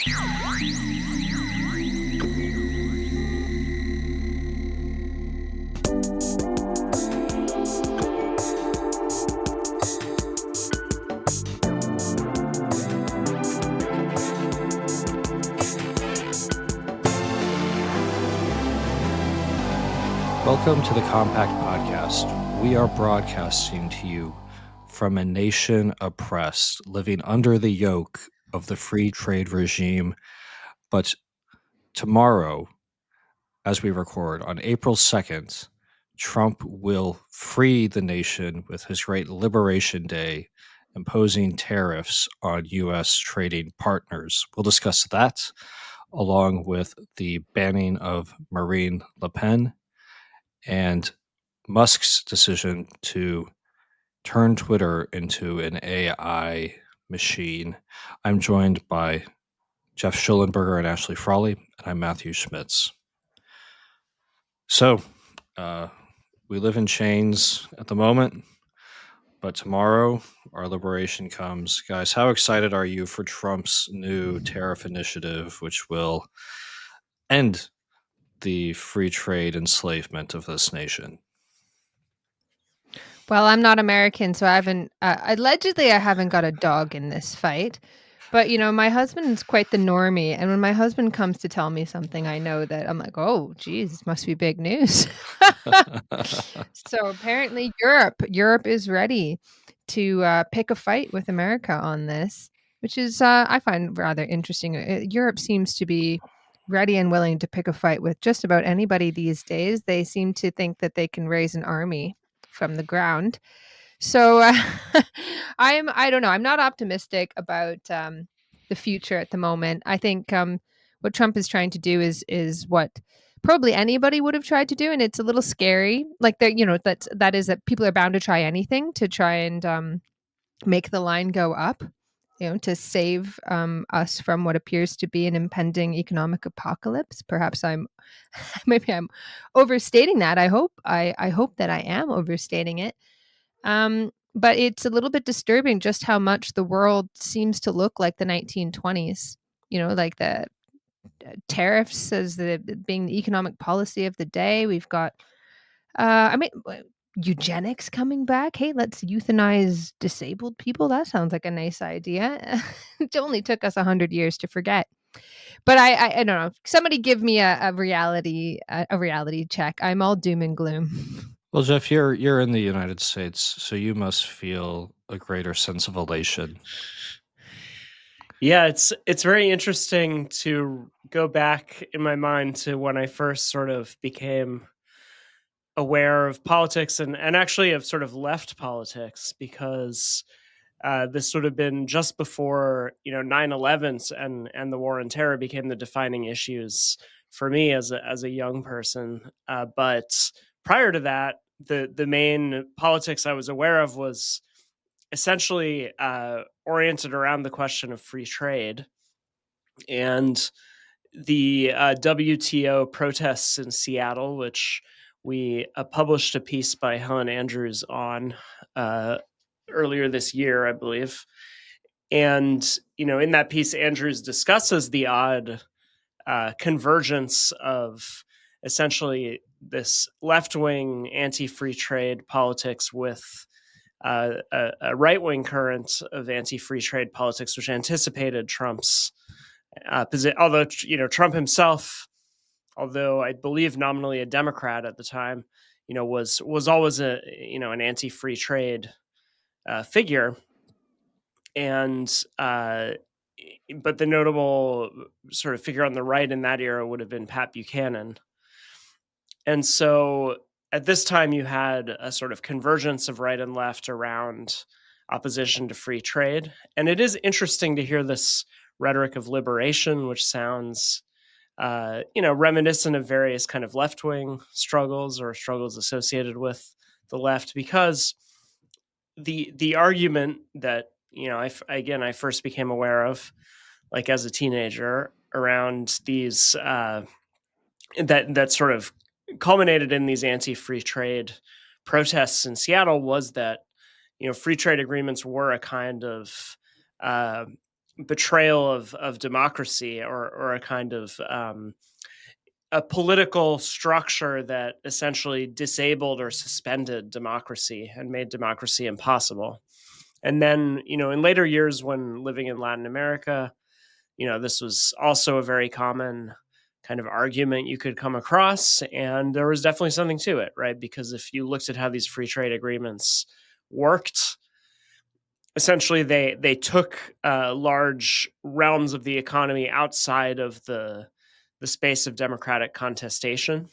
Welcome to the Compact Podcast. We are broadcasting to you from a nation oppressed, living under the yoke of the free trade regime. But tomorrow, as we record, on April 2nd, Trump will free the nation with his great Liberation Day, imposing tariffs on U.S. trading partners. We'll discuss that, along with the banning of Maurine Le Pen and Musk's decision to turn Twitter into an AI machine. I'm joined by Geoff Shullenberger and Ashley Frawley, and I'm Matthew Schmitz. So, we live in chains at the moment, but tomorrow our liberation comes. Guys, how excited are you for Trump's new tariff initiative, which will end the free trade enslavement of this nation? Well, I'm not American, so I haven't, allegedly, I haven't got a dog in this fight. But, my husband's quite the normie. And when my husband comes to tell me something, I know that I'm like, oh, geez, this must be big news. So apparently Europe is ready to pick a fight with America on this, which is, I find rather interesting. Europe seems to be ready and willing to pick a fight with just about anybody these days. They seem to think that they can raise an army from the ground. So I don't know. I'm not optimistic about the future at the moment. I think what Trump is trying to do is what probably anybody would have tried to do, and it's a little scary. Like that is that people are bound to try anything to try and make the line go up. To save us from what appears to be an impending economic apocalypse. Perhaps maybe I'm overstating that. I hope that I am overstating it. But it's a little bit disturbing just how much the world seems to look like the 1920s. Like the tariffs as being the economic policy of the day. We've got, eugenics coming back. Hey, let's euthanize disabled people. That sounds like a nice idea. It only took us 100 years to forget. But I don't know. Somebody give me a reality check. I'm all doom and gloom. Well, Geoff, you're in the United States, so you must feel a greater sense of elation. Yeah, it's very interesting to go back in my mind to when I first sort of became aware of politics and actually of sort of left politics, because this would have been just before 9/11 and the war on terror became the defining issues for me as a young person. But prior to that, the main politics I was aware of was essentially oriented around the question of free trade and the WTO protests in Seattle, which we published a piece by Helen Andrews on earlier this year, I believe. And, in that piece, Andrews discusses the odd convergence of essentially this left-wing anti-free trade politics with a right-wing current of anti-free trade politics, which anticipated Trump's position. Although, Trump himself, although I believe nominally a Democrat at the time, was always an anti-free trade figure. And but the notable sort of figure on the right in that era would have been Pat Buchanan. And so at this time, you had a sort of convergence of right and left around opposition to free trade. And it is interesting to hear this rhetoric of liberation, which sounds, reminiscent of various kind of left-wing struggles or struggles associated with the left, because the argument that, I first became aware of, like as a teenager, around these that sort of culminated in these anti-free trade protests in Seattle was that free trade agreements were a kind of betrayal of democracy, or a kind of a political structure that essentially disabled or suspended democracy and made democracy impossible. And then, in later years when living in Latin America, this was also a very common kind of argument you could come across. And there was definitely something to it, right? Because if you looked at how these free trade agreements worked, essentially they took large realms of the economy outside of the space of democratic contestation.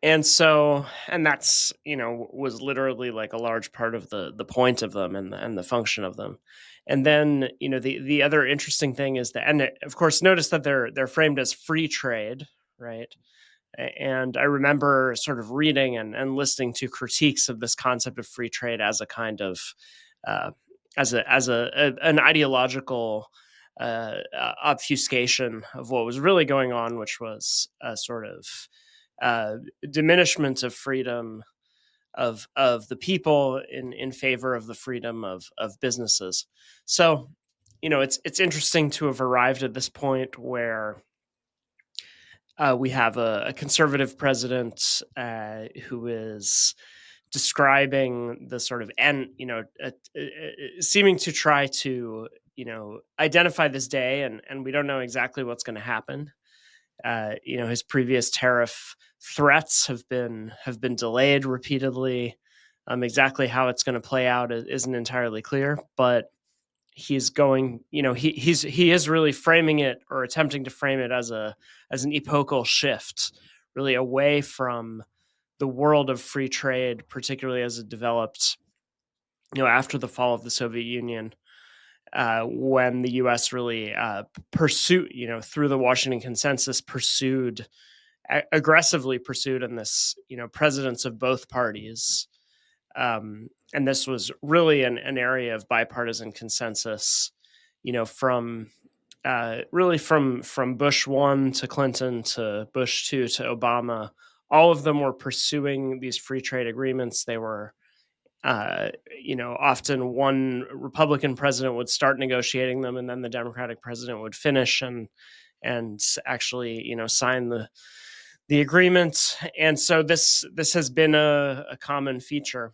And that's, was literally like a large part of the point of them and the function of them. And then, the other interesting thing is that, and of course, notice that they're framed as free trade, right? And I remember sort of reading and listening to critiques of this concept of free trade as a kind of an ideological obfuscation of what was really going on, which was a sort of diminishment of freedom of the people in favor of the freedom of businesses. So, it's interesting to have arrived at this point where we have a conservative president who is describing the sort of seeming to try to identify this day, and we don't know exactly what's going to happen. His previous tariff threats have been delayed repeatedly. Exactly how it's going to play out isn't entirely clear, but he's going, he is really framing it, or attempting to frame it, as an epochal shift, really away from the world of free trade, particularly as it developed, after the fall of the Soviet Union, when the U.S. really pursued, through the Washington Consensus, aggressively pursued in this, presidents of both parties. And this was really an area of bipartisan consensus, from Bush 1 to Clinton to Bush 2 to Obama. All of them were pursuing these free trade agreements. They were, often one Republican president would start negotiating them, and then the Democratic president would finish and actually, sign the agreement. And so this has been a common feature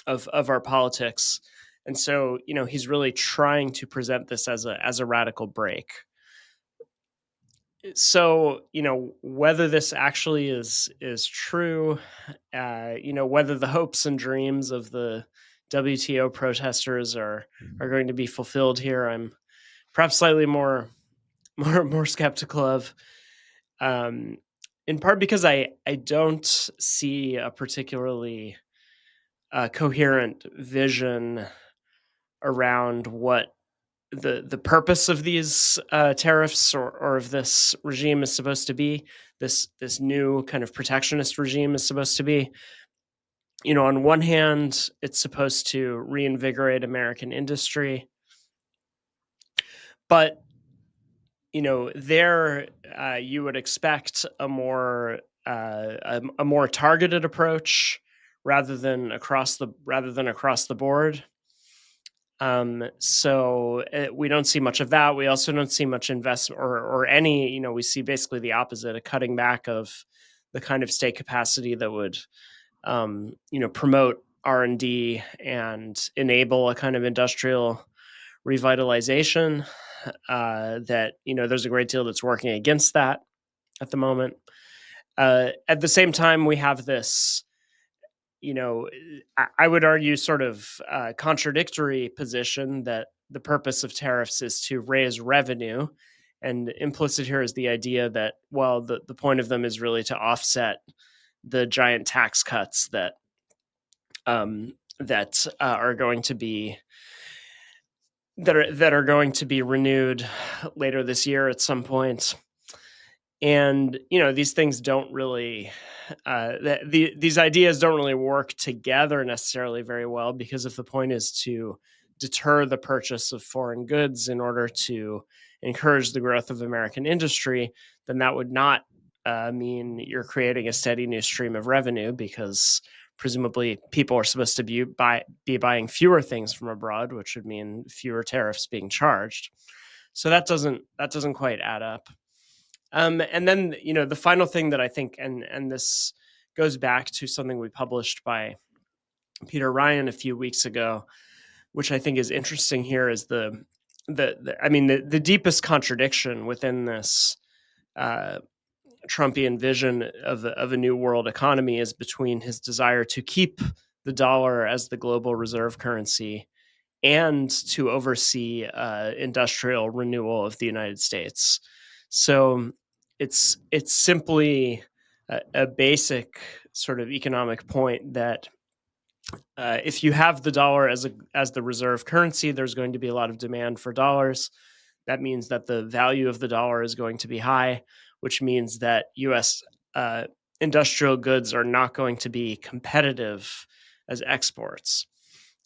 of our politics. And so, he's really trying to present this as a radical break. So, whether this actually is true, whether the hopes and dreams of the WTO protesters are going to be fulfilled here, I'm perhaps slightly more skeptical of. In part because I don't see a particularly coherent vision around what the purpose of these tariffs or of this regime is supposed to be. This new kind of protectionist regime is supposed to be. On one hand, it's supposed to reinvigorate American industry, but there you would expect a more targeted approach rather than across the board. So we don't see much of that. We also don't see much investment or any, we see basically the opposite, a cutting back of the kind of state capacity that would, promote R&D and enable a kind of industrial revitalization. That, there's a great deal that's working against that at the moment. At the same time, we have this, I would argue sort of contradictory position that the purpose of tariffs is to raise revenue. And implicit here is the idea that, well, the point of them is really to offset the giant tax cuts that are going to be renewed later this year at some point. And, these things don't really, these ideas don't really work together necessarily very well, because if the point is to deter the purchase of foreign goods in order to encourage the growth of American industry, then that would not mean you're creating a steady new stream of revenue, because presumably people are supposed to be buying fewer things from abroad, which would mean fewer tariffs being charged. So that doesn't quite add up. And then the final thing that I think, and this goes back to something we published by Peter Ryan a few weeks ago, which I think is interesting here, is the deepest contradiction within this Trumpian vision of a new world economy is between his desire to keep the dollar as the global reserve currency and to oversee industrial renewal of the United States. So it's simply a basic sort of economic point that if you have the dollar as the reserve currency, there's going to be a lot of demand for dollars. That means that the value of the dollar is going to be high, which means that U.S. Industrial goods are not going to be competitive as exports.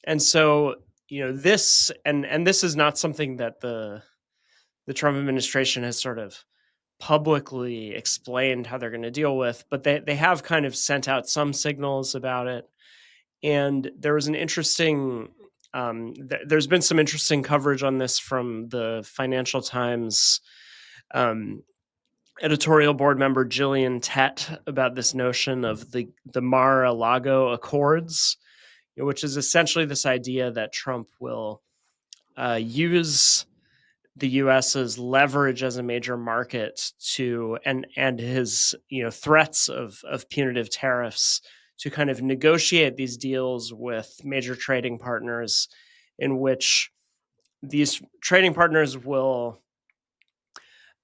And so, this is not something that the Trump administration has sort of publicly explained how they're going to deal with, but they have kind of sent out some signals about it. And there was an interesting there's been some interesting coverage on this from the Financial Times editorial board member Gillian Tett about this notion of the Mar-a-Lago Accords, which is essentially this idea that Trump will use the U.S.'s leverage as a major market to and his threats of punitive tariffs to kind of negotiate these deals with major trading partners, in which these trading partners will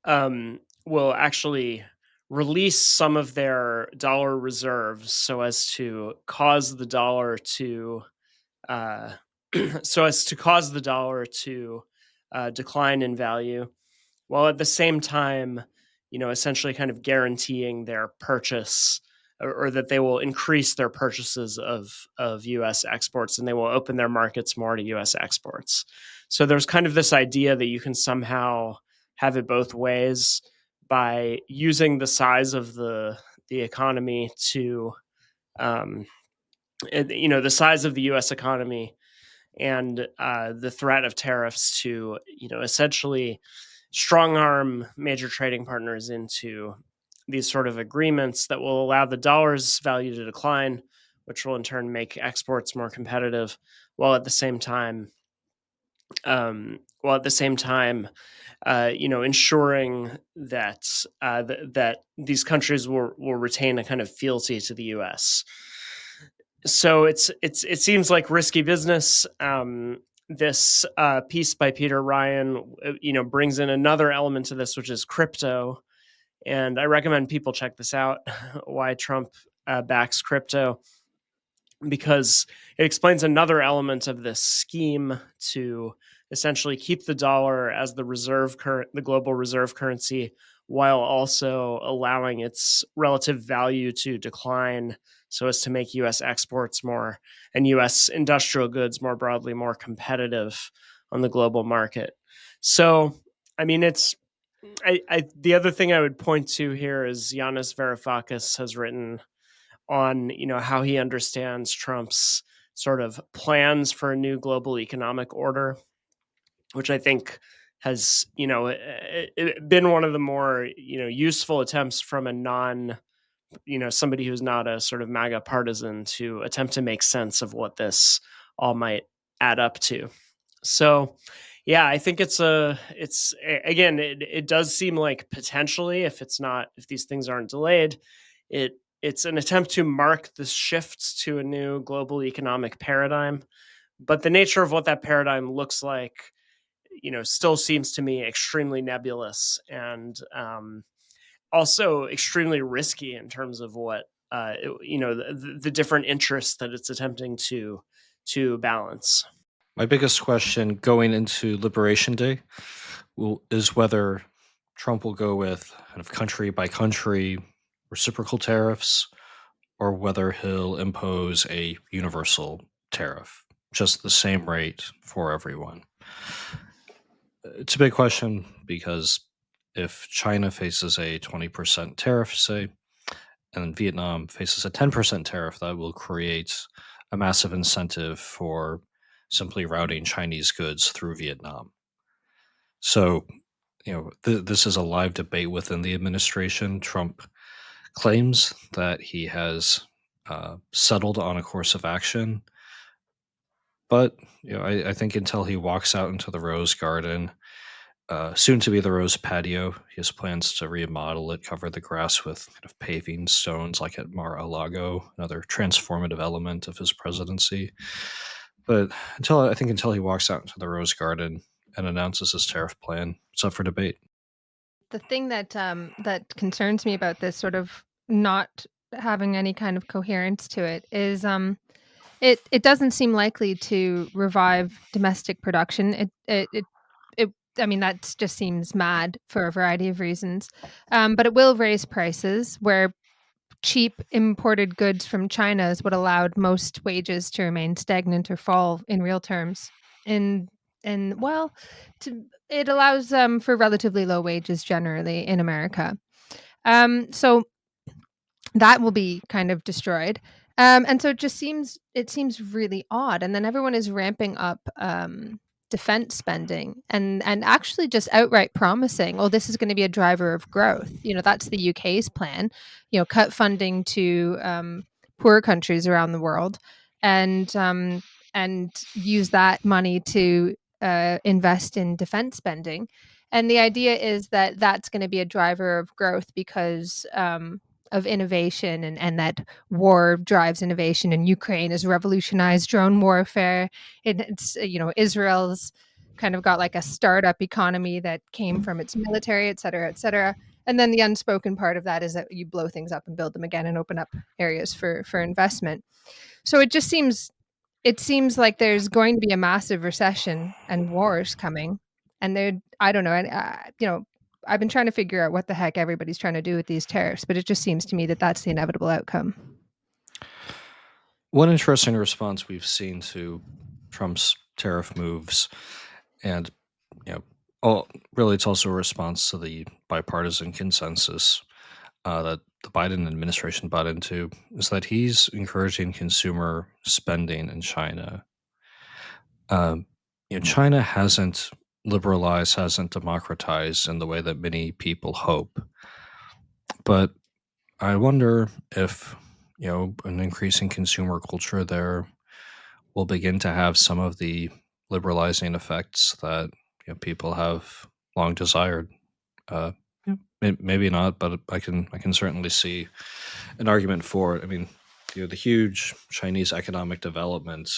actually release some of their dollar reserves so as to cause the dollar to decline in value, while at the same time, essentially kind of guaranteeing their purchase, or that they will increase their purchases of U.S. exports, and they will open their markets more to U.S. exports. So there's kind of this idea that you can somehow have it both ways by using the size of the economy to, the size of the U.S. economy and the threat of tariffs to, essentially strong arm major trading partners into these sort of agreements that will allow the dollar's value to decline, which will in turn make exports more competitive, while at the same time, ensuring that that these countries will retain a kind of fealty to the U.S. So it seems like risky business. This piece by Peter Ryan, brings in another element to this, which is crypto. And I recommend people check this out, why Trump backs crypto, because it explains another element of this scheme to essentially keep the dollar as the global reserve currency, while also allowing its relative value to decline so as to make U.S. exports more and U.S. industrial goods more broadly more competitive on the global market. So, the other thing I would point to here is Yanis Varoufakis has written on, how he understands Trump's sort of plans for a new global economic order, which I think has, been one of the more, useful attempts from a somebody who's not a sort of MAGA partisan to attempt to make sense of what this all might add up to. So, yeah, I think it does seem like potentially, if these things aren't delayed, it's an attempt to mark the shift to a new global economic paradigm. But the nature of what that paradigm looks like, still seems to me extremely nebulous and also extremely risky in terms of what, the different interests that it's attempting to balance. My biggest question going into Liberation Day is whether Trump will go with kind of country by country reciprocal tariffs, or whether he'll impose a universal tariff, just the same rate for everyone. It's a big question because if China faces a 20% tariff, say, and Vietnam faces a 10% tariff that will create a massive incentive for simply routing Chinese goods through Vietnam. So, this is a live debate within the administration. Trump claims that he has settled on a course of action, but I think until he walks out into the Rose Garden, soon to be the Rose Patio, he has plans to remodel it, cover the grass with kind of paving stones like at Mar-a-Lago, another transformative element of his presidency. But until he walks out into the Rose Garden and announces his tariff plan, it's up for debate. The thing that that concerns me about this sort of not having any kind of coherence to it is it doesn't seem likely to revive domestic production. I mean, that just seems mad for a variety of reasons. But it will raise prices where cheap imported goods from China is what allowed most wages to remain stagnant or fall in real terms. And well, it allows for relatively low wages generally in America. So that will be kind of destroyed. And so it seems really odd. And then everyone is ramping up defense spending and actually just outright promising, oh, this is going to be a driver of growth. That's the UK's plan. Cut funding to poor countries around the world, and use that money to invest in defense spending. And the idea is that that's going to be a driver of growth because of innovation, and that war drives innovation, and Ukraine has revolutionized drone warfare. It's Israel's kind of got like a startup economy that came from its military, et cetera, et cetera. And then the unspoken part of that is that you blow things up and build them again and open up areas for investment. So it seems like there's going to be a massive recession and wars coming, and I don't know, and I've been trying to figure out what the heck everybody's trying to do with these tariffs, but it just seems to me that that's the inevitable outcome. One interesting response we've seen to Trump's tariff moves, and really it's also a response to the bipartisan consensus that the Biden administration bought into, is that he's encouraging consumer spending in China. China hasn't liberalized, hasn't democratized in the way that many people hope. But I wonder if, an increasing consumer culture there will begin to have some of the liberalizing effects that people have long desired. Maybe not, but I can certainly see an argument for it. I mean, the huge Chinese economic development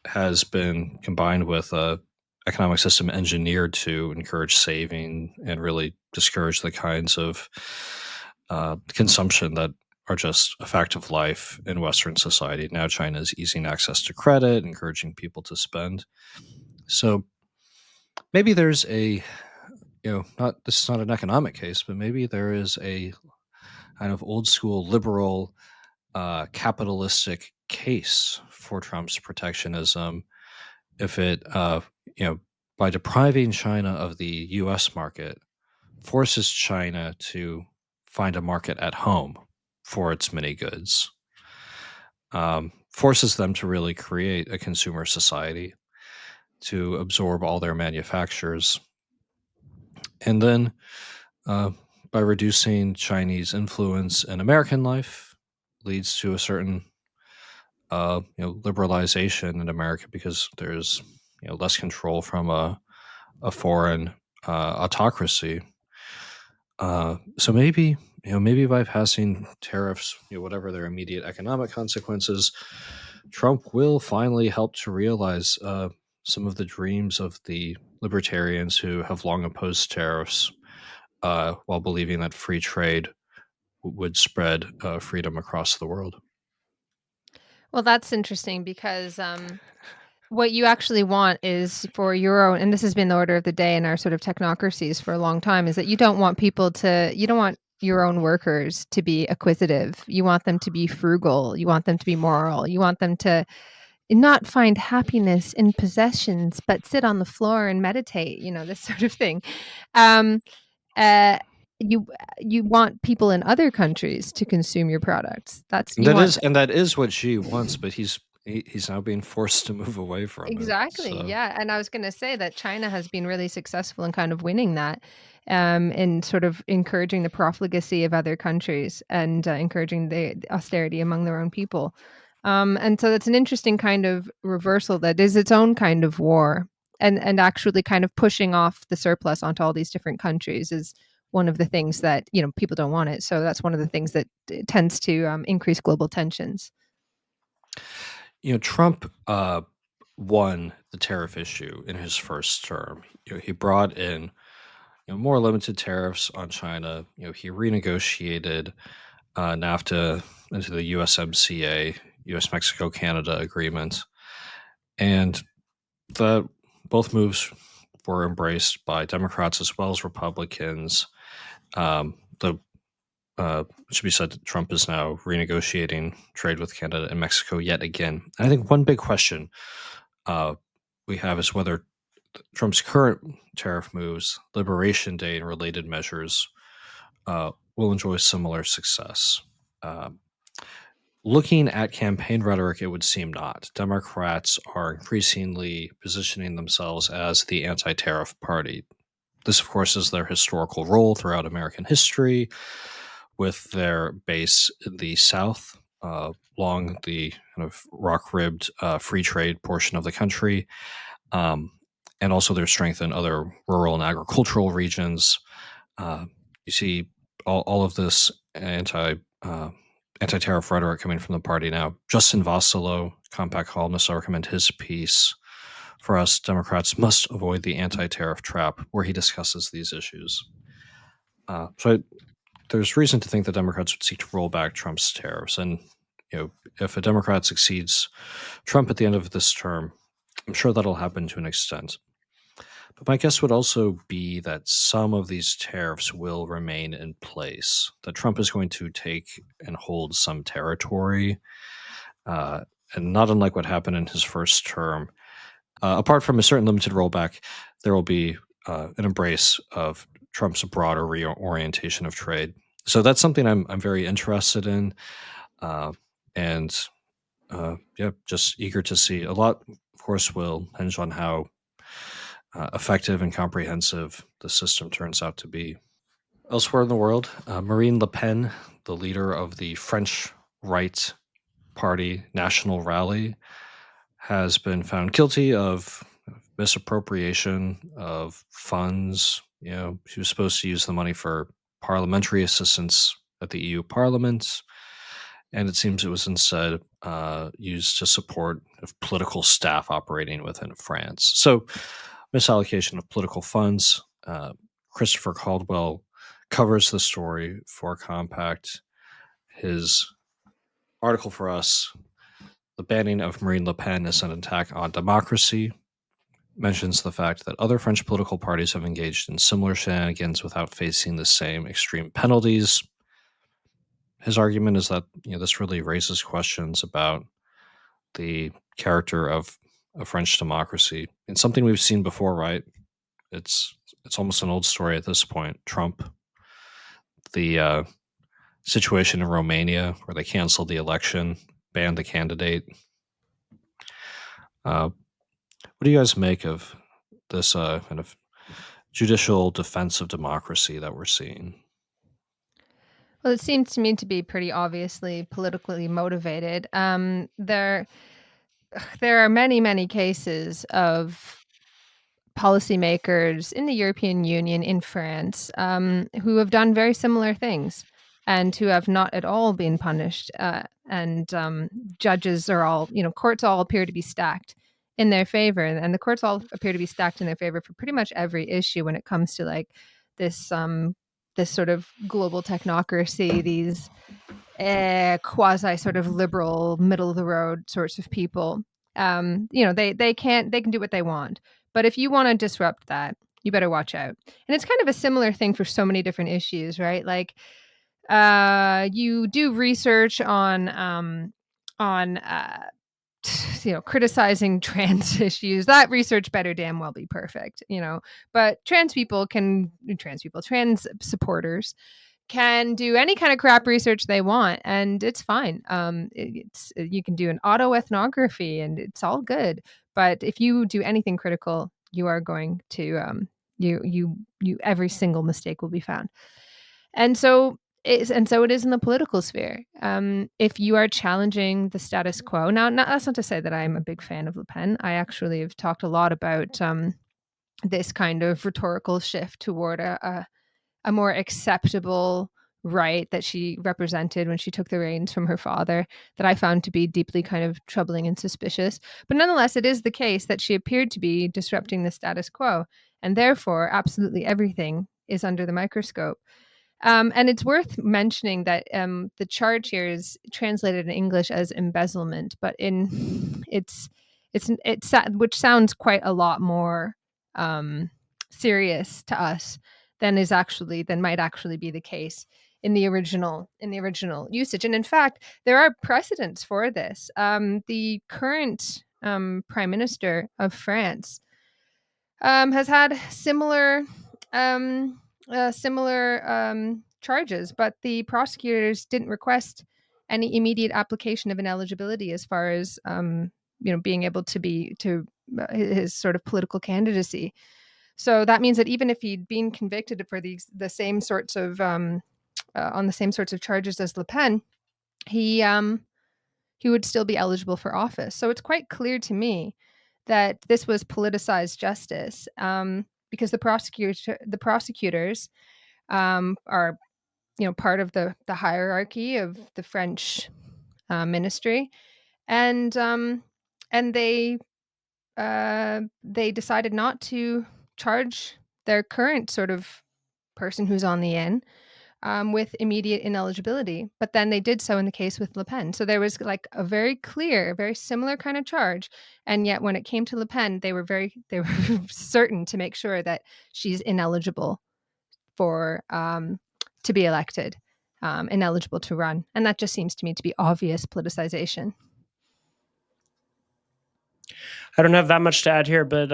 has been combined with a economic system engineered to encourage saving and really discourage the kinds of consumption that are just a fact of life in Western society. Now China is easing access to credit, encouraging people to spend. So maybe there's this is not an economic case, but maybe there is a kind of old school liberal capitalistic case for Trump's protectionism if it, by depriving China of the U.S. market, forces China to find a market at home for its many goods, forces them to really create a consumer society, to absorb all their manufacturers, and then by reducing Chinese influence in American life, leads to a certain liberalization in America because there's less control from a foreign autocracy. So maybe by passing tariffs, whatever their immediate economic consequences, Trump will finally help to realize some of the dreams of the libertarians who have long opposed tariffs, while believing that free trade would spread freedom across the world. Well, that's interesting because what you actually want is for your own, and this has been the order of the day in our sort of technocracies for a long time, is that you don't want your own workers to be acquisitive. You want them to be frugal. You want them to be moral. You want them to not find happiness in possessions, but sit on the floor and meditate, this sort of thing. Um, uh, you want people in other countries to consume your products. That is what Xi wants, but he's now being forced to move away from it. Exactly. So Yeah. And I was going to say that China has been really successful in kind of winning that, in sort of encouraging the profligacy of other countries and encouraging the austerity among their own people. And so that's an interesting kind of reversal that is its own kind of war, and actually kind of pushing off the surplus onto all these different countries is one of the things that, people don't want it. So that's one of the things that tends to increase global tensions. Trump won the tariff issue in his first term. He brought in more limited tariffs on China. He renegotiated NAFTA into the USMCA, U.S. Mexico Canada agreement, and the both moves were embraced by Democrats as well as Republicans. The it should be said that Trump is now renegotiating trade with Canada and Mexico yet again. And I think one big question we have is whether Trump's current tariff moves, Liberation Day, and related measures will enjoy similar success. Looking at campaign rhetoric, it would seem not. Democrats are increasingly positioning themselves as the anti-tariff party. This, of course, is their historical role throughout American history, with their base in the South, along the kind of rock-ribbed free trade portion of the country, and also their strength in other rural and agricultural regions. You see all of this anti-tariff rhetoric coming from the party now. Justin Vosselo, compact columnist, will recommend his piece for us. Democrats must avoid the anti-tariff trap, where he discusses these issues. There's reason to think that Democrats would seek to roll back Trump's tariffs. And if a Democrat succeeds Trump at the end of this term, I'm sure that'll happen to an extent. But my guess would also be that some of these tariffs will remain in place, that Trump is going to take and hold some territory. And not unlike what happened in his first term, apart from a certain limited rollback, there will be an embrace of Trump's broader reorientation of trade. So that's something I'm very interested in, and just eager to see. A lot, of course, will hinge on how effective and comprehensive the system turns out to be. Elsewhere in the world, Marine Le Pen, the leader of the French Right Party National Rally, has been found guilty of misappropriation of funds. She was supposed to use the money for parliamentary assistance at the EU Parliament, and it seems it was instead used to support political staff operating within France. So, misallocation of political funds. Christopher Caldwell covers the story for Compact. His article for us, "The Banning of Marine Le Pen is an Attack on Democracy," mentions the fact that other French political parties have engaged in similar shenanigans without facing the same extreme penalties. His argument is that this really raises questions about the character of a French democracy. It's something we've seen before, right? It's almost an old story at this point. Trump, the situation in Romania where they canceled the election, banned the candidate. What do you guys make of this kind of judicial defense of democracy that we're seeing? Well, it seems to me to be pretty obviously politically motivated. There are many, many cases of policymakers in the European Union, in France, who have done very similar things and who have not at all been punished. And judges are all, courts all appear to be stacked in their favor. And the courts all appear to be stacked in their favor for pretty much every issue when it comes to like this sort of global technocracy, these quasi sort of liberal, middle of the road sorts of people. They can do what they want. But if you want to disrupt that, you better watch out. And it's kind of a similar thing for so many different issues, right? Like you do research on criticizing trans issues. That research better damn well be perfect, but trans supporters can do any kind of crap research they want, and it's fine. You can do an autoethnography, and it's all good. But if you do anything critical, you are going to you every single mistake will be found. And so it is in the political sphere. If you are challenging the status quo, now that's not to say that I'm a big fan of Le Pen. I actually have talked a lot about this kind of rhetorical shift toward a more acceptable right that she represented when she took the reins from her father, that I found to be deeply kind of troubling and suspicious. But nonetheless, it is the case that she appeared to be disrupting the status quo, and therefore absolutely everything is under the microscope. And it's worth mentioning that the charge here is translated in English as embezzlement, but it's which sounds quite a lot more serious to us than might actually be the case in the original usage. And in fact, there are precedents for this. The current Prime Minister of France has had similar charges, but the prosecutors didn't request any immediate application of ineligibility as far as being able to his sort of political candidacy. So that means that even if he'd been convicted for the same sorts of on the same sorts of charges as Le Pen, he would still be eligible for office. So it's quite clear to me that this was politicized justice, because the prosecutors are part of the hierarchy of the French ministry, and they decided not to charge their current sort of person who's on the in with immediate ineligibility, but then they did so in the case with Le Pen. So there was like a very clear, very similar kind of charge, and yet when it came to Le Pen, they were certain to make sure that she's ineligible for to be elected, ineligible to run, and that just seems to me to be obvious politicization. I don't have that much to add here, but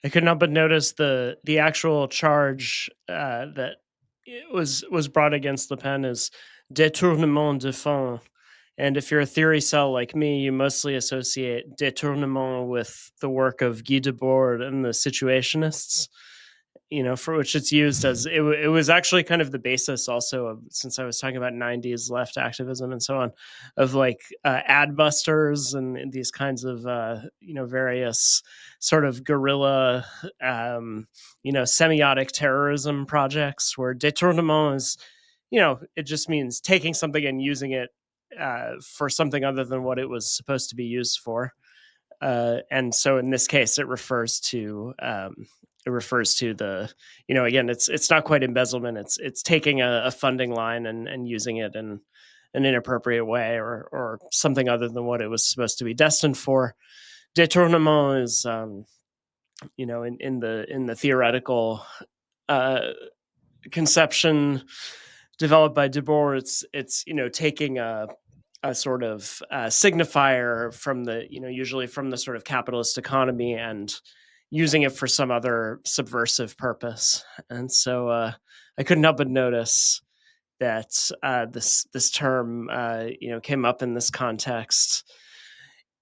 I could not but notice the actual charge that was brought against Le Pen is détournement de fonds. And if you're a theory cell like me, you mostly associate détournement with the work of Guy Debord and the Situationists, for which it's used as it was actually kind of the basis also of, since I was talking about 90s left activism and so on, of like ad busters and these kinds of various sort of guerrilla semiotic terrorism projects, where détournement is it just means taking something and using it for something other than what it was supposed to be used for. And so in this case, it refers to the, again, it's not quite embezzlement. It's taking a funding line and using it in an inappropriate way or something other than what it was supposed to be destined for. Détournement is, in the theoretical conception developed by Debord, it's taking a sort of signifier from the, usually from the sort of capitalist economy and using it for some other subversive purpose. And so I couldn't help but notice that this term, came up in this context.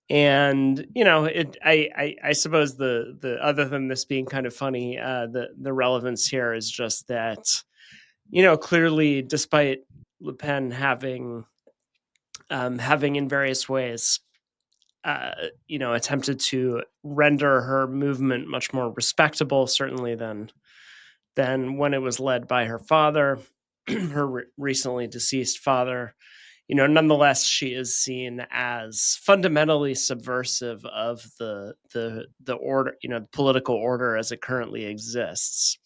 And, I suppose the other than this being kind of funny, the relevance here is just that, clearly, despite Le Pen having in various ways, attempted to render her movement much more respectable, certainly than when it was led by her father, her recently deceased father. Nonetheless, she is seen as fundamentally subversive of the order, the political order as it currently exists.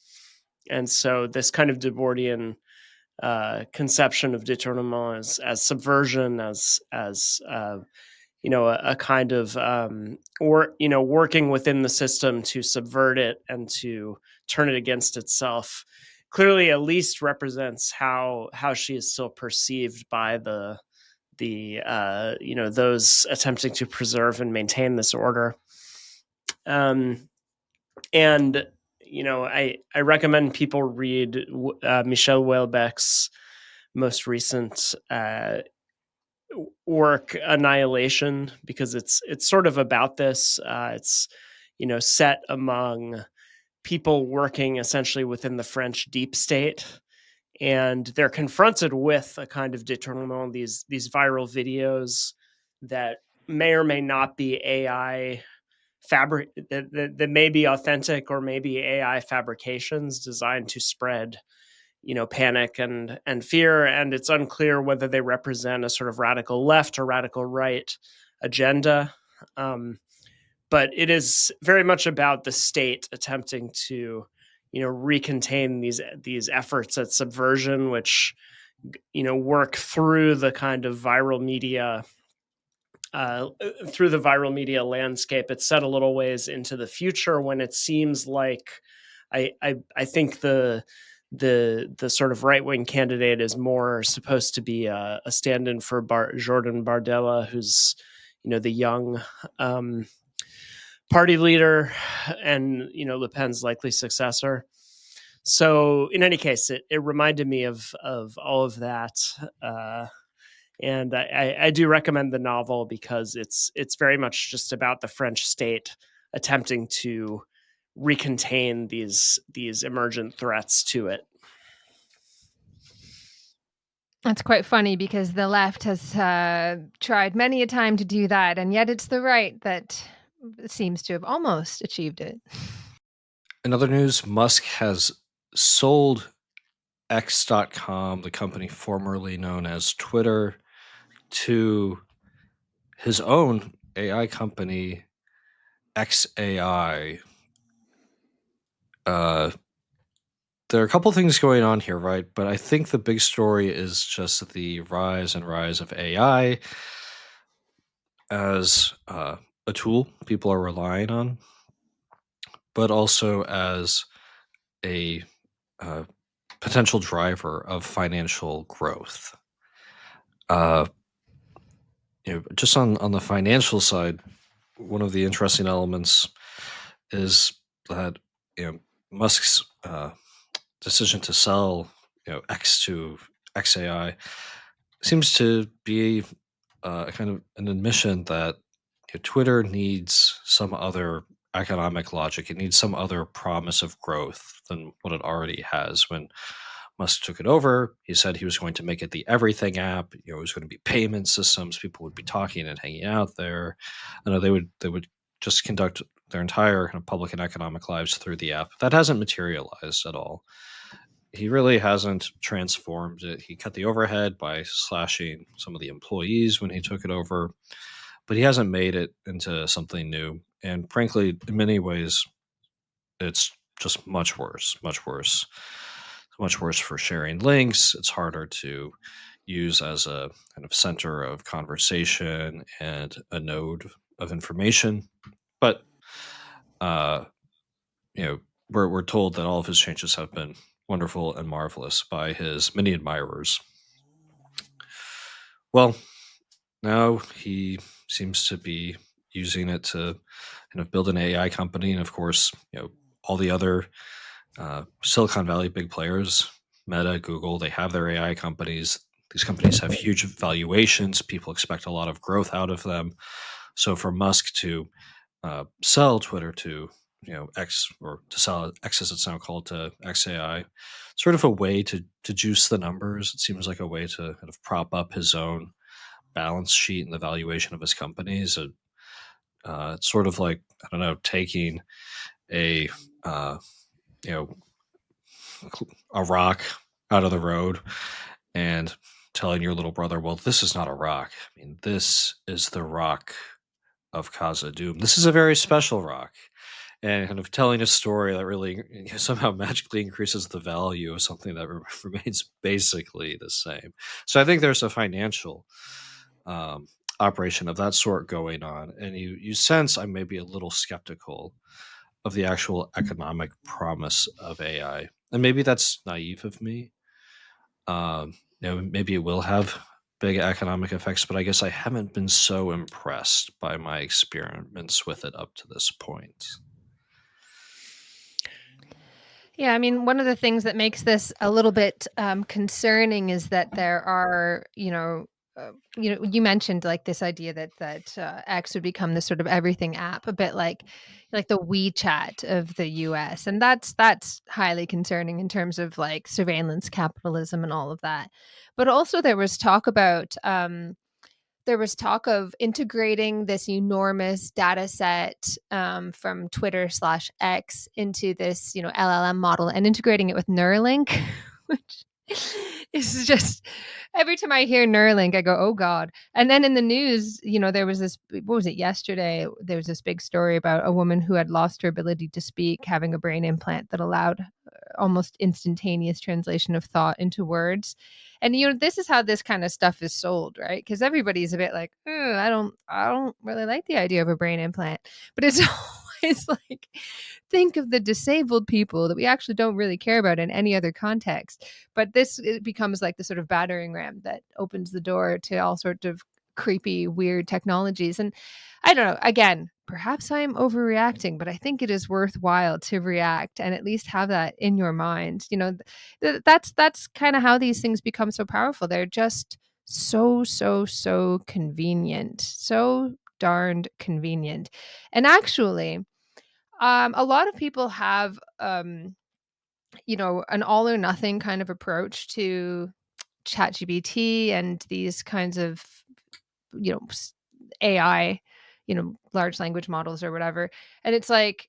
And so this kind of Debordian conception of détournement as subversion, as a kind of working within the system to subvert it and to turn it against itself, clearly at least represents how she is still perceived by the those attempting to preserve and maintain this order. And I recommend people read Michel Houellebecq's most recent work, Annihilation, because it's sort of about this. It's set among people working essentially within the French deep state, and they're confronted with a kind of détournement, these viral videos that may or may not be AI that may be authentic or maybe AI fabrications designed to spread panic and fear, and it's unclear whether they represent a sort of radical left or radical right agenda. But it is very much about the state attempting to recontain these efforts at subversion, which work through the kind of viral media landscape. It's set a little ways into the future when it seems like I think the sort of right-wing candidate is more supposed to be a stand-in for Jordan Bardella, who's the young party leader and Le Pen's likely successor. So in any case, it reminded me of all of that. And I do recommend the novel because it's very much just about the French state attempting to recontain these emergent threats to it. That's quite funny because the left has tried many a time to do that, and yet it's the right that seems to have almost achieved it. In other news, Musk has sold X.com, the company formerly known as Twitter, to his own AI company, XAI. There are a couple things going on here, right? But I think the big story is just the rise of AI as a tool people are relying on, but also as a potential driver of financial growth. Just on the financial side, one of the interesting elements is that Musk's decision to sell X to XAI seems to be kind of an admission that Twitter needs some other economic logic. It needs some other promise of growth than what it already has. When Musk took it over, he said he was going to make it the everything app. It was going to be payment systems. People would be talking and hanging out there. I know they would just conduct their entire kind of public and economic lives through the app. That hasn't materialized at all. He really hasn't transformed it. He cut the overhead by slashing some of the employees when he took it over, but he hasn't made it into something new. And frankly, in many ways, it's just much worse for sharing links. It's harder to use as a kind of center of conversation and a node of information. But we're told that all of his changes have been wonderful and marvelous by his many admirers. Well, now he seems to be using it to kind of build an AI company, and of course, all the other Silicon Valley big players, Meta, Google, they have their AI companies. These companies have huge valuations. People expect a lot of growth out of them. So for Musk to sell Twitter to X, or to sell X as it's now called, to XAI, sort of a way to juice the numbers. It seems like a way to kind of prop up his own balance sheet and the valuation of his companies. It's sort of like, I don't know, taking a rock out of the road and telling your little brother, well, this is not a rock. I mean, this is the rock of Khazad-dûm. This is a very special rock. And kind of telling a story that really somehow magically increases the value of something that remains basically the same. So I think there's a financial operation of that sort going on. And you sense I may be a little skeptical of the actual economic promise of AI. And maybe that's naive of me. Maybe it will have big economic effects, but I guess I haven't been so impressed by my experiments with it up to this point. Yeah, I mean, one of the things that makes this a little bit concerning is that there are, you mentioned like this idea that X would become this sort of everything app, a bit like the WeChat of the U.S., and that's highly concerning in terms of like surveillance capitalism and all of that. But also there was talk of integrating this enormous data set from Twitter/X into this, LLM model and integrating it with Neuralink, which is just every time I hear Neuralink, I go, oh God. And then in the news, there was this, what was it, yesterday? There was this big story about a woman who had lost her ability to speak, having a brain implant that allowed almost instantaneous translation of thought into words. And this is how this kind of stuff is sold, right? Because everybody's a bit like, I don't really like the idea of a brain implant, but it's always like, think of the disabled people that we actually don't really care about in any other context. But it becomes like the sort of battering ram that opens the door to all sorts of creepy, weird technologies. And I don't know, again, perhaps I'm overreacting, but I think it is worthwhile to react and at least have that in your mind. That's kind of how these things become so powerful. They're just so convenient, so darned convenient. And actually, a lot of people have, an all or nothing kind of approach to ChatGPT and these kinds of, AI, large language models or whatever. And it's like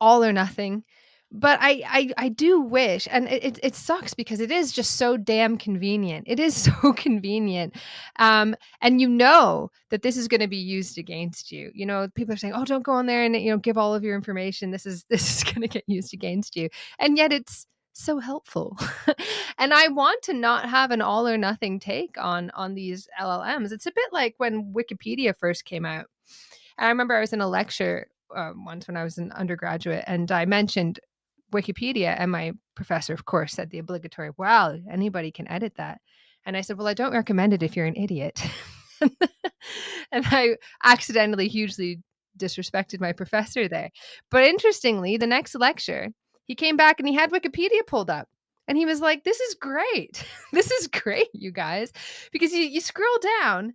all or nothing. But I do wish, and it sucks because it is just so damn convenient. It is so convenient. And that this is going to be used against you. People are saying, oh, don't go on there and, give all of your information. This is going to get used against you. And yet it's so helpful. And I want to not have an all or nothing take on these LLMs. It's a bit like when Wikipedia first came out. I remember I was in a lecture once when I was an undergraduate, and I mentioned Wikipedia, and my professor, of course, said the obligatory, "Wow, anybody can edit that." And I said, "Well, I don't recommend it if you're an idiot." And I accidentally hugely disrespected my professor there. But interestingly, the next lecture, he came back and he had Wikipedia pulled up. And he was like, "This is great. This is great, you guys." Because you scroll down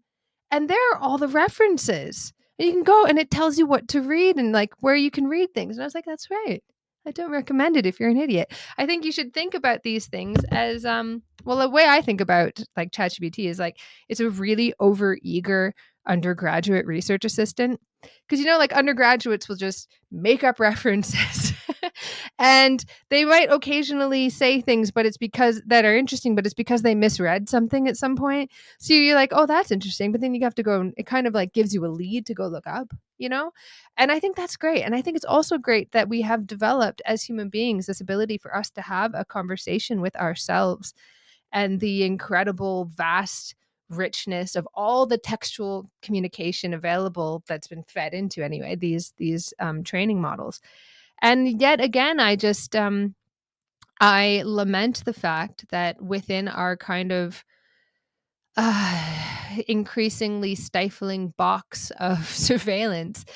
and there are all the references. And you can go and it tells you what to read and like where you can read things. And I was like, that's right. I don't recommend it if you're an idiot. I think you should think about these things as the way I think about like ChatGPT is like it's a really overeager undergraduate research assistant. Because like undergraduates will just make up references and they might occasionally say things, but it's because that are interesting, but it's because they misread something at some point. So you're like, oh, that's interesting. But then you have to go and it kind of like gives you a lead to go look up, And I think that's great. And I think it's also great that we have developed as human beings this ability for us to have a conversation with ourselves and the incredible, vast richness of all the textual communication available that's been fed into anyway these training models. And yet again, I lament the fact that within our kind of increasingly stifling box of surveillance,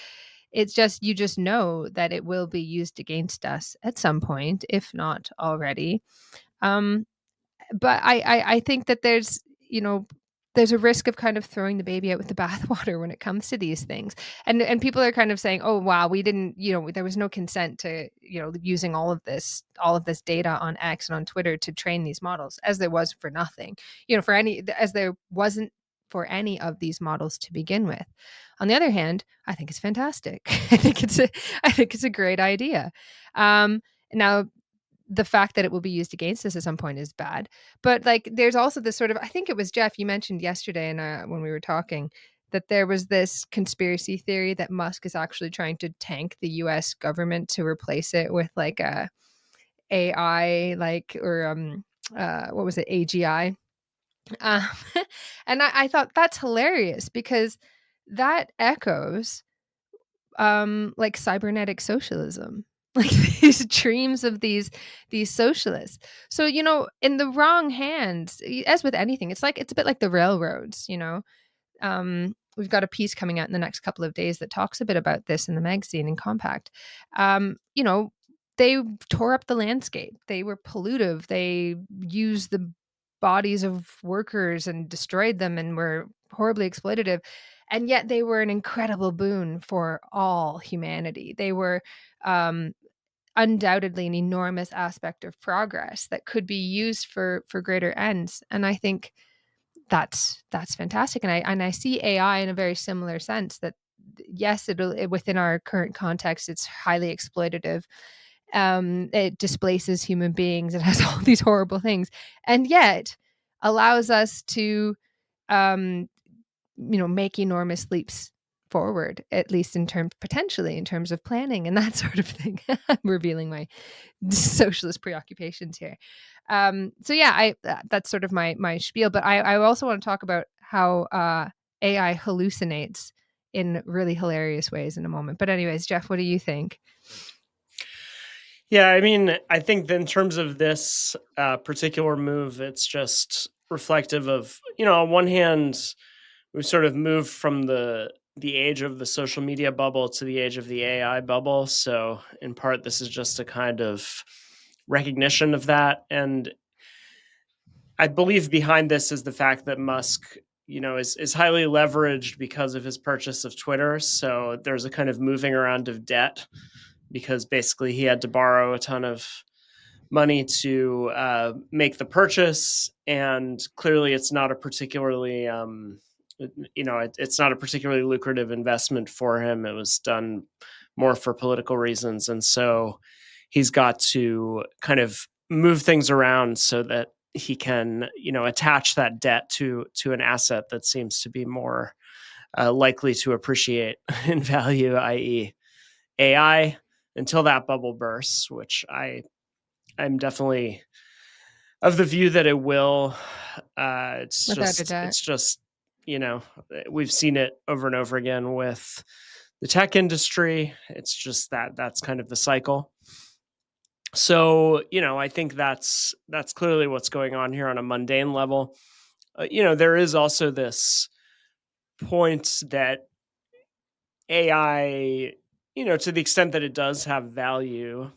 it's just you just know that it will be used against us at some point, if not already. But I think that there's a risk of kind of throwing the baby out with the bathwater when it comes to these things. And people are kind of saying, oh, wow, we didn't, there was no consent to, using all of this data on X and on Twitter to train these models, as there was for nothing, as there wasn't for any of these models to begin with. On the other hand, I think it's fantastic. I think it's a great idea. Now, the fact that it will be used against us at some point is bad. But like, there's also this sort of, I think it was Jeff, you mentioned yesterday when we were talking that there was this conspiracy theory that Musk is actually trying to tank the US government to replace it with like a AI, like, or what was it? AGI. Um, and I thought that's hilarious because that echoes like cybernetic socialism. like these dreams of these socialists. So, in the wrong hands, as with anything, it's a bit like the railroads. We've got a piece coming out in the next couple of days that talks a bit about this in the magazine in Compact. They tore up the landscape. They were pollutive. They used the bodies of workers and destroyed them and were horribly exploitative. And yet they were an incredible boon for all humanity. They were undoubtedly an enormous aspect of progress that could be used for greater ends. And I think that's fantastic. And I see AI in a very similar sense, that yes, within our current context, it's highly exploitative. It displaces human beings. It has all these horrible things, and yet allows us to, make enormous leaps forward, at least potentially in terms of planning and that sort of thing. I'm revealing my socialist preoccupations here. So yeah, that's sort of my spiel. But I also want to talk about how AI hallucinates in really hilarious ways in a moment. But anyways, Geoff, what do you think? Yeah, I mean, I think that in terms of this particular move, it's just reflective of, on one hand, we've sort of moved from the age of the social media bubble to the age of the AI bubble. So in part, this is just a kind of recognition of that. And I believe behind this is the fact that Musk, is highly leveraged because of his purchase of Twitter. So there's a kind of moving around of debt, because basically he had to borrow a ton of money to make the purchase, and clearly it's not a particularly it's not a particularly lucrative investment for him. It was done more for political reasons, and so he's got to kind of move things around so that he can attach that debt to an asset that seems to be more likely to appreciate in value, i.e. AI, until that bubble bursts, which I'm definitely of the view that it will. It's just, we've seen it over and over again with the tech industry. It's just that's kind of the cycle. So, I think that's clearly what's going on here on a mundane level. There is also this point that AI, to the extent that it does have value,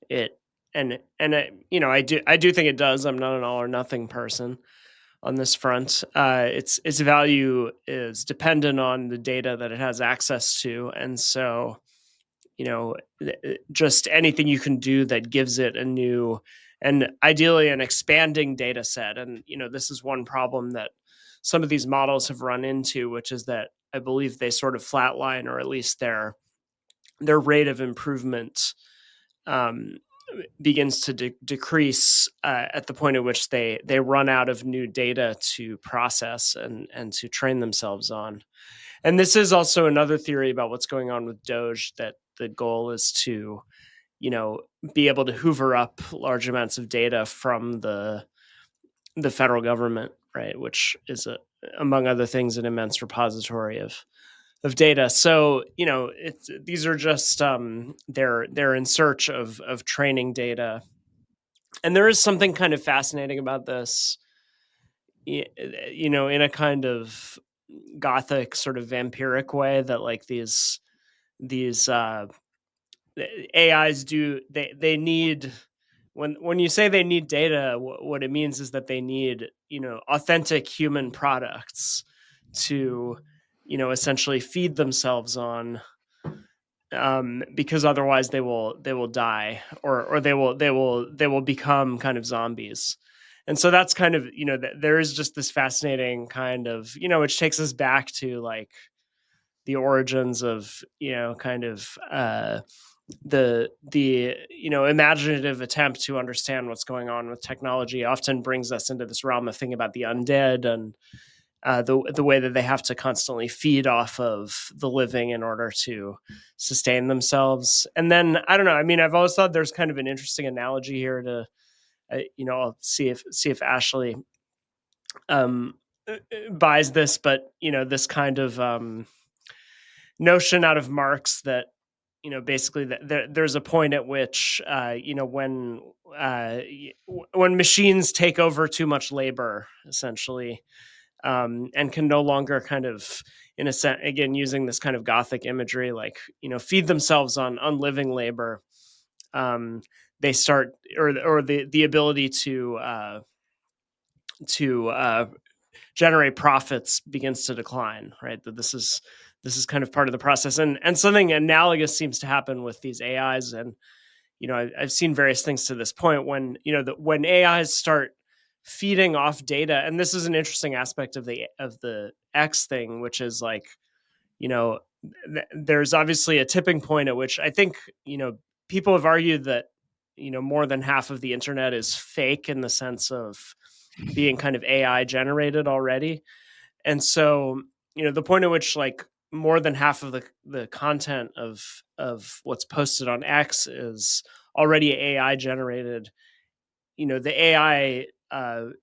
it and I do think it does. I'm not an all or nothing person on this front. Its value is dependent on the data that it has access to, and so just anything you can do that gives it a new and ideally an expanding data set. And this is one problem that some of these models have run into, which is that I believe they sort of flatline, or at least their rate of improvement begins to decrease at the point at which they run out of new data to process and to train themselves on. And this is also another theory about what's going on with Doge, that the goal is to, be able to hoover up large amounts of data from the federal government, right? Which is, among other things, an immense repository of data. So, these are just they're in search of training data. And there is something kind of fascinating about this, in a kind of gothic sort of vampiric way, that like these AIs they need, when you say they need data, what it means is that they need, authentic human products to, essentially feed themselves on, because otherwise they will die, or they will become kind of zombies. And so that's kind of, there is just this fascinating kind of, which takes us back to like the origins of, kind of the imaginative attempt to understand what's going on with technology often brings us into this realm of thinking about the undead, and the way that they have to constantly feed off of the living in order to sustain themselves. And then, I don't know, I mean, I've always thought there's kind of an interesting analogy here to, I'll see if Ashley buys this, but, this kind of notion out of Marx that, basically there's a point at which, when machines take over too much labor, essentially, and can no longer kind of, in a sense, again, using this kind of Gothic imagery, like, feed themselves on living labor, they start, or the ability to generate profits begins to decline, right? That this is kind of part of the process, and something analogous seems to happen with these AIs. And I've seen various things to this point when when AIs start feeding off data, and this is an interesting aspect of the X thing, which is like, there's obviously a tipping point at which I think people have argued that more than half of the internet is fake, in the sense of being kind of AI generated already. And so, the point at which, like, more than half of the content of what's posted on X is already AI generated. The AI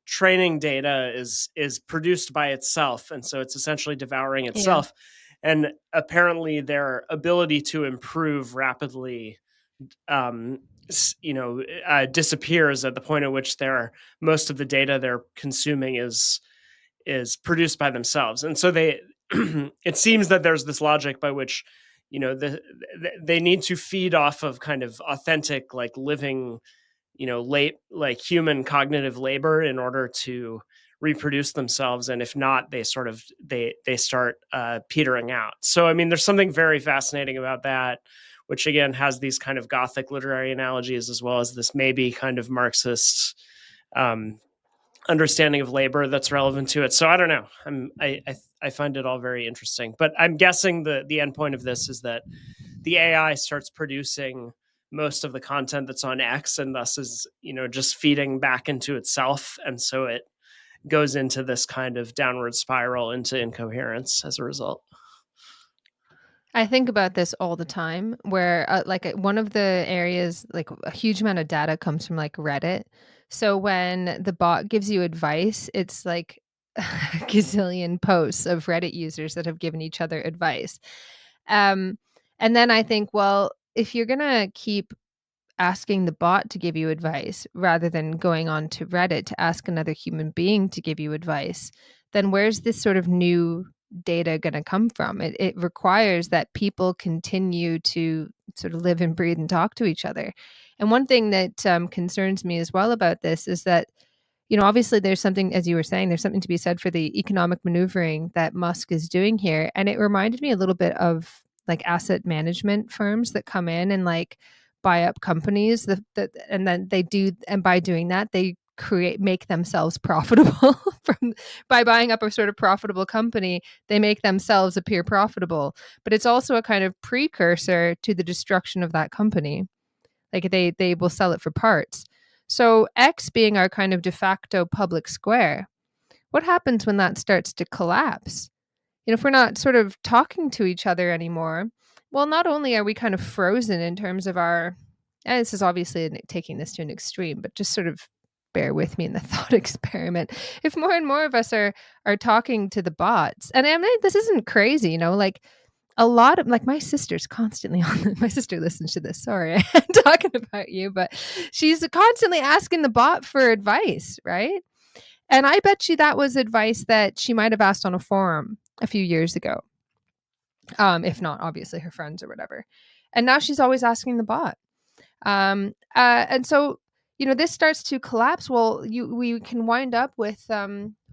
training data is produced by itself, and so it's essentially devouring Yeah. itself. And apparently, their ability to improve rapidly, disappears at the point at which most of the data they're consuming is produced by themselves. And so it seems that there's this logic by which they need to feed off of kind of authentic, like, living, like human cognitive labor in order to reproduce themselves. And if not, they start petering out. So I mean, there's something very fascinating about that, which again has these kind of Gothic literary analogies, as well as this maybe kind of Marxist understanding of labor that's relevant to it. So I don't know. I find it all very interesting, but I'm guessing the end point of this is that the AI starts producing most of the content that's on X, and thus is just feeding back into itself, and so it goes into this kind of downward spiral into incoherence as a result. I think about this all the time, where one of the areas, like, a huge amount of data comes from, like, Reddit. So when the bot gives you advice, it's like a gazillion posts of Reddit users that have given each other advice. And then I think, well, if you're gonna keep asking the bot to give you advice rather than going on to Reddit to ask another human being to give you advice, then where's this sort of new data going to come from? It requires that people continue to sort of live and breathe and talk to each other. And one thing that concerns me as well about this is that, obviously there's something, as you were saying, there's something to be said for the economic maneuvering that Musk is doing here. And it reminded me a little bit of, like, asset management firms that come in and, like, buy up companies and then and by doing that, they make themselves profitable by buying up a sort of profitable company. They make themselves appear profitable, but it's also a kind of precursor to the destruction of that company. Like, they will sell it for parts. So X being our kind of de facto public square, what happens when that starts to collapse? If we're not sort of talking to each other anymore, well, not only are we kind of frozen in terms of and this is obviously taking this to an extreme, but just sort of bear with me in the thought experiment. If more and more of us are talking to the bots, and I mean, this isn't crazy, like, a lot of, like, my sister's constantly my sister listens to this. Sorry, I'm talking about you, but she's constantly asking the bot for advice, right? And I bet you that was advice that she might have asked on a forum a few years ago. If not, obviously, her friends or whatever. And now she's always asking the bot. And so, this starts to collapse. Well, we can wind up with,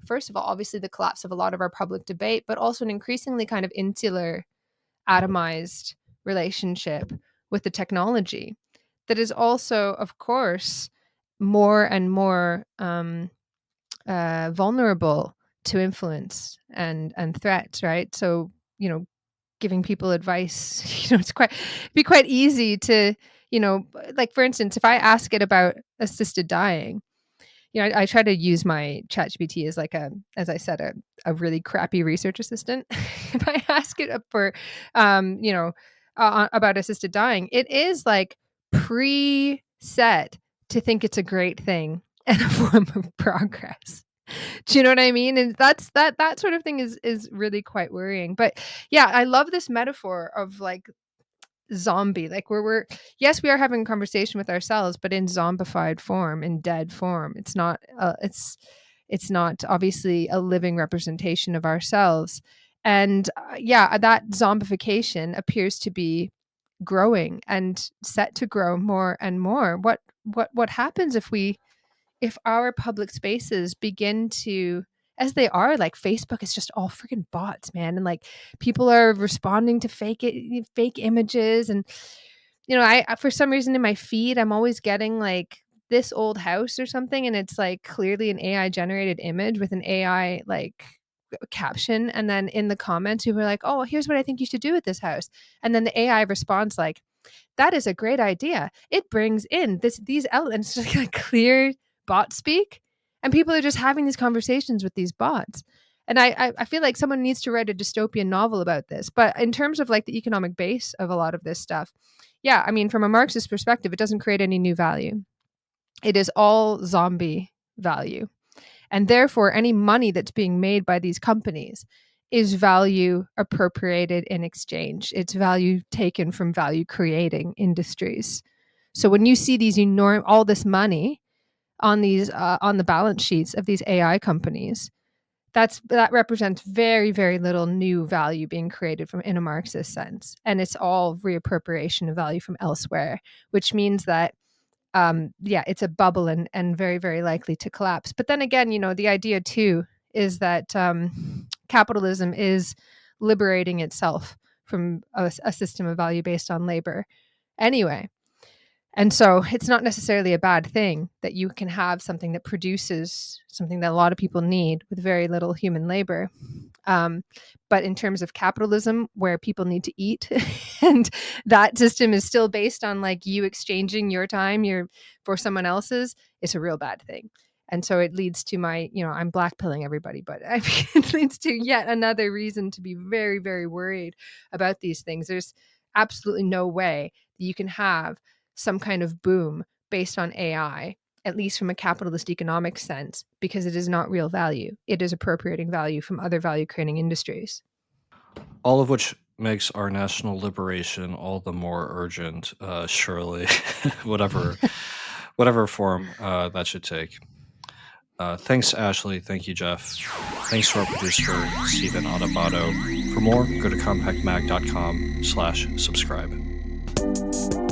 first of all, obviously the collapse of a lot of our public debate, but also an increasingly kind of insular, atomized relationship with the technology that is also, of course, more and more vulnerable to influence and threats, right? So, giving people advice, it'd be quite easy to, like, for instance, if I ask it about assisted dying, I try to use my ChatGPT as, like, as I said, a really crappy research assistant. If I ask it for, about assisted dying, it is, like, preset to think it's a great thing and a form of progress. Do you know what I mean? And that sort of thing is really quite worrying. But yeah, I love this metaphor of, like, zombie, like we're yes, we are having a conversation with ourselves, but in zombified form, in dead form. It's not it's not obviously a living representation of ourselves. And that zombification appears to be growing and set to grow more and more. What happens if our public spaces begin to, as they are, like Facebook is just all freaking bots, man, and like people are responding to fake images, and I for some reason in my feed I'm always getting like this old house or something, and it's like clearly an AI generated image with an AI like caption, and then in the comments people are like, oh, here's what I think you should do with this house, and then the AI responds like, that is a great idea, it brings in these elements, just like clear bot speak, and people are just having these conversations with these bots. And I feel like someone needs to write a dystopian novel about this. But in terms of like the economic base of a lot of this stuff, yeah, I mean, from a Marxist perspective, it doesn't create any new value. It is all zombie value. And therefore, any money that's being made by these companies is value appropriated in exchange. It's value taken from value creating industries. So when you see these all this money on these on the balance sheets of these AI companies, that represents very, very little new value being created from in a Marxist sense, and it's all reappropriation of value from elsewhere, which means that it's a bubble and very, very likely to collapse. But then again, the idea too is that capitalism is liberating itself from a system of value based on labor anyway. And so it's not necessarily a bad thing that you can have something that produces something that a lot of people need with very little human labor. But in terms of capitalism, where people need to eat, and that system is still based on like you exchanging your time for someone else's, it's a real bad thing. And so it leads to I'm blackpilling everybody, but it leads to yet another reason to be very, very worried about these things. There's absolutely no way that you can have some kind of boom based on AI, at least from a capitalist economic sense, because it is not real value. It is appropriating value from other value creating industries. All of which makes our national liberation all the more urgent, surely, whatever form that should take. Thanks, Ashley. Thank you, Geoff. Thanks to our producer, Stephen Adebato. For more, go to compactmag.com/subscribe.